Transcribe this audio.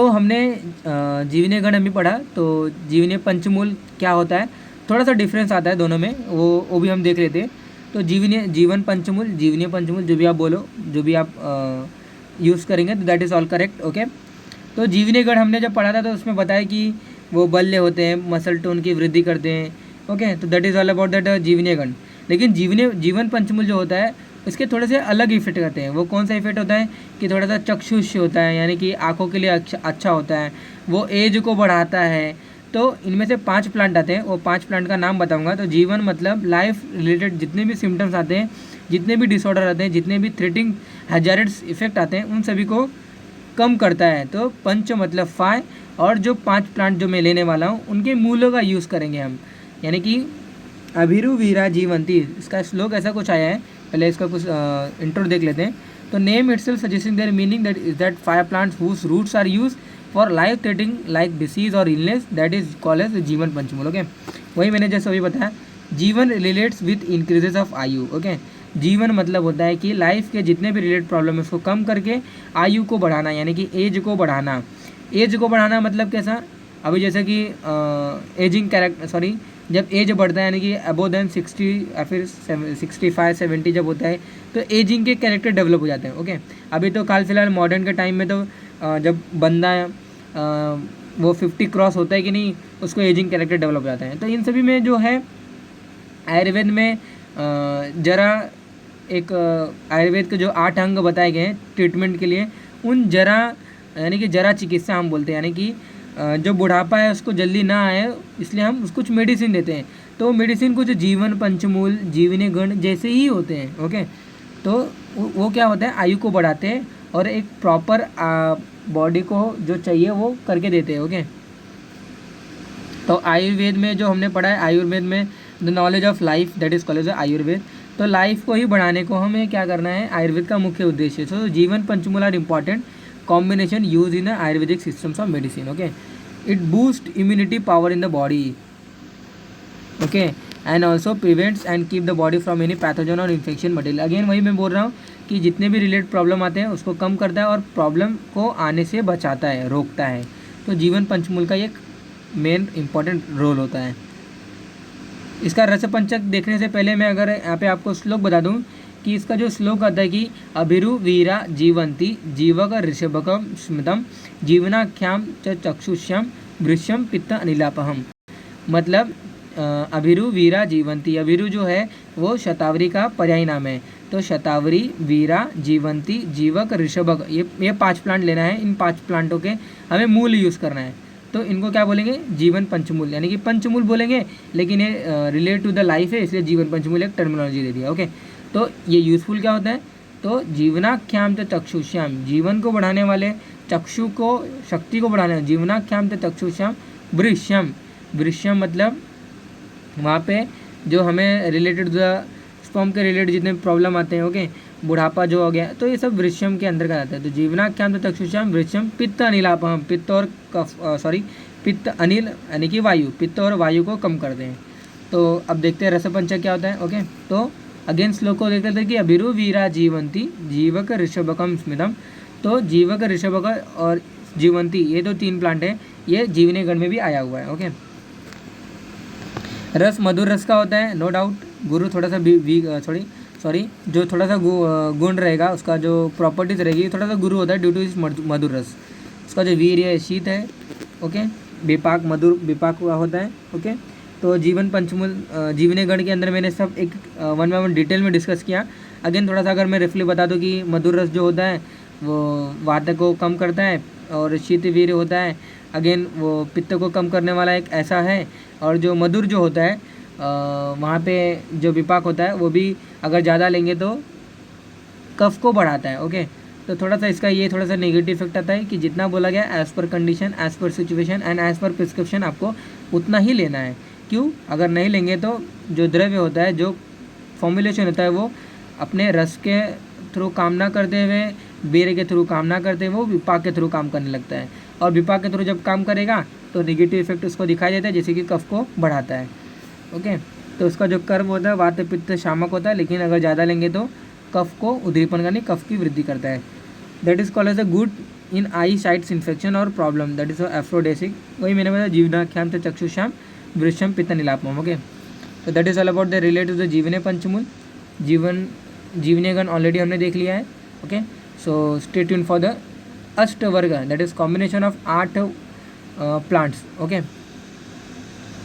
हमने जीवनीय गण अभी पढ़ा, तो जीवनीय पंचमूल क्या होता है, थोड़ा सा डिफरेंस आता है दोनों में, वो भी हम देख लेते हैं। तो जीवनीय पंचमूल जो भी आप बोलो, जो भी आप यूज़ करेंगे तो that is all correct. Okay, तो जीवनीय गण हमने जब पढ़ा था तो उसमें बताया कि वो बल्य होते हैं, मसल टोन की वृद्धि करते हैं। ओके, तो that is all about that jeevaniya gana. लेकिन जीवन पंचमूल जो होता है इसके थोड़े से अलग इफेक्ट करते हैं। वो कौन सा इफेक्ट होता है कि थोड़ा सा चक्षुष होता है, यानी कि आँखों के लिए अच्छा होता है, वो एज को बढ़ाता है। तो इनमें से 5 प्लांट आते हैं, वो 5 प्लांट का नाम बताऊंगा। तो जीवन मतलब लाइफ रिलेटेड जितने भी सिम्टम्स आते हैं, जितने भी डिसऑर्डर आते हैं, जितने भी थ्रेटिंग हैजार्ड्स इफेक्ट आते हैं, उन सभी को कम करता है। तो पंच मतलब 5, और जो 5 प्लांट जो मैं लेने वाला हूँ उनके मूलों का यूज़ करेंगे हम, यानी कि अभिरु वीरा जीवंती, इसका श्लोक ऐसा कुछ आया है। पहले इसका कुछ इंट्रो देख लेते हैं। तो name itself suggesting their meaning that is that 5 plants whose roots are use for life threatening like disease और illness, that is called as jeevan panchmool. Okay, वही मैंने जैसे अभी बताया, jeevan relates with increases of ayu. Okay, जीवन मतलब होता है कि लाइफ के जितने भी रिलेटेड प्रॉब्लम है उसको कम करके आयु को बढ़ाना, यानी कि एज को बढ़ाना। एज को बढ़ाना मतलब कैसा, अभी जैसे कि एजिंग कैरेक्टर जब एज बढ़ता है, यानी कि अबो देन 60 या फिर 65-70 जब होता है, तो एजिंग के कैरेक्टर डेवलप हो जाते हैं। ओके, अभी तो हाल फिलहाल मॉडर्न के टाइम में तो जब बंदा वो 50 क्रॉस होता है कि नहीं, उसको एजिंग कैरेक्टर डेवलप हो जाते हैं। तो इन सभी में जो है आयुर्वेद में जरा एक आयुर्वेद के जो 8 अंग बताए गए हैं ट्रीटमेंट के लिए, उन जरा यानी कि जरा चिकित्सा हम बोलते हैं, यानी कि जो बुढ़ापा है उसको जल्दी ना आए, इसलिए हम उसको कुछ मेडिसिन देते हैं। तो मेडिसिन कुछ जीवन पंचमूल जीवनीय गण जैसे ही होते हैं। ओके, तो वो क्या होता है, आयु को बढ़ाते हैं और एक प्रॉपर बॉडी को जो चाहिए वो करके देते हैं। ओके, तो आयुर्वेद में जो हमने पढ़ा है, आयुर्वेद में the knowledge of life that is called Ayurveda. तो लाइफ को ही बढ़ाने को हमें क्या करना है, आयुर्वेद का मुख्य उद्देश्य। तो jeevan panchmool are important combination used in the Ayurvedic systems of medicine. Okay, it boosts immunity power in the body. Okay, and also prevents and keep the body from any pathogen or infection material. Again वही मैं बोल रहा हूँ कि जितने भी related problem आते हैं उसको कम करता है और प्रॉब्लम को आने से बचाता है, रोकता है। तो जीवन पंचमूल का एक मेन इंपॉर्टेंट रोल होता है। इसका रसपंचक देखने से पहले मैं अगर यहाँ पे आपको श्लोक बता दूँ कि इसका जो श्लोक आता है कि अभिरु वीरा जीवंती जीवक ऋषभकम स्मृतम जीवनाख्याम च चक्षुष्यम वृश्यम पित्त अनिलापहम। मतलब अभिरु वीरा जीवंती, अभिरु जो है वो शतावरी का पर्याय नाम है। तो शतावरी, वीरा, जीवंती, जीवक, ऋषभक, ये 5 प्लांट लेना है। इन 5 प्लांटों के हमें मूल यूज़ करना है। तो इनको क्या बोलेंगे, जीवन पंचमूल, यानी कि पंचमूल बोलेंगे, लेकिन ये रिलेट टू द लाइफ है, इसलिए जीवन पंचमूल एक टर्मिनोलॉजी दे दिया। ओके, तो ये यूज़फुल क्या होता है, तो जीवनाख्याम तो चक्षुष्याम, जीवन को बढ़ाने वाले, चक्षु को शक्ति को बढ़ाने, जीवनाख्याम तो चक्षुष्याम वृश्यम, वृश्यम मतलब वहाँ पे जो हमें रिलेटेड स्पर्म के रिलेटेड जितने प्रॉब्लम आते हैं। ओके, बुढ़ापा जो हो गया, तो ये सब वृश्यम के अंदर का आता है। तो जीवनाख्याम तो चक्षुष्याम वृश्यम पित्त अनिलापहम, पित्त और पित्त अनिल यानी कि वायु, पित्त और वायु को कम करते हैं। तो अब देखते हैं रसपंचक क्या होता है। ओके, तो अगेन श्लोक को देख लेते हैं कि अभिरु वीरा जीवंती जीवक ऋषभकम स्मितम। तो जीवक, ऋषभक और जीवंती ये तो 3 प्लांट है, ये जीवनीय गण में भी आया हुआ है। ओके, रस मधुर रस का होता है, नो डाउट। गुरु थोड़ा सा जो थोड़ा सा गुण रहेगा, उसका जो प्रॉपर्टीज रहेगी थोड़ा सा गुरु होता है ड्यू टू इस मधुर रस। उसका जो वीर है शीत है। ओके, विपाक मधुर विपाक होता है। ओके, तो जीवन पंचमूल जीवनीय गण के अंदर मैंने सब एक 1 बाय 1 डिटेल में डिस्कस किया। अगेन थोड़ा सा अगर मैं रिफली बता दूँ कि मधुर रस जो होता है वो वात को कम करता है, और शीत वीर्य होता है अगेन वो पित्त को कम करने वाला एक ऐसा है। और जो मधुर जो होता है वहाँ पे जो विपाक होता है वो भी अगर ज़्यादा लेंगे तो कफ को बढ़ाता है। ओके, तो थोड़ा सा इसका ये थोड़ा सा नेगेटिव इफेक्ट आता है कि जितना बोला गया as per condition, as per situation and as per prescription आपको उतना ही लेना है। क्यों, अगर नहीं लेंगे तो जो द्रव्य होता है, जो फॉर्मुलेशन होता है, वो अपने रस के थ्रू काम ना करते हुए, बेरे के थ्रू काम ना करते हुए वो विपाक के थ्रू काम करने लगता है। और विपाक के थ्रू जब काम करेगा तो नेगेटिव इफेक्ट उसको दिखाई देता है, जैसे कि कफ को बढ़ाता है। ओके, तो उसका जो कर्म होता है वात पित्त शामक होता है, लेकिन अगर ज़्यादा लेंगे तो कफ को उद्दीपन करनी, कफ की वृद्धि करता है। That is called as a good in eye sights infection और प्रॉब्लम दैट इज एफ्रोडेसिक. वही मैंने बताया जीवनाख्याम से चक्षुषाम वृक्षम पित्त नीलापम. ओके, तो that is all about the related to the jeevane panchmool. जीवने गण ऑलरेडी हमने देख लिया है. Okay, so stay tune for the ashtavarga that is combination of 8 plants. Okay.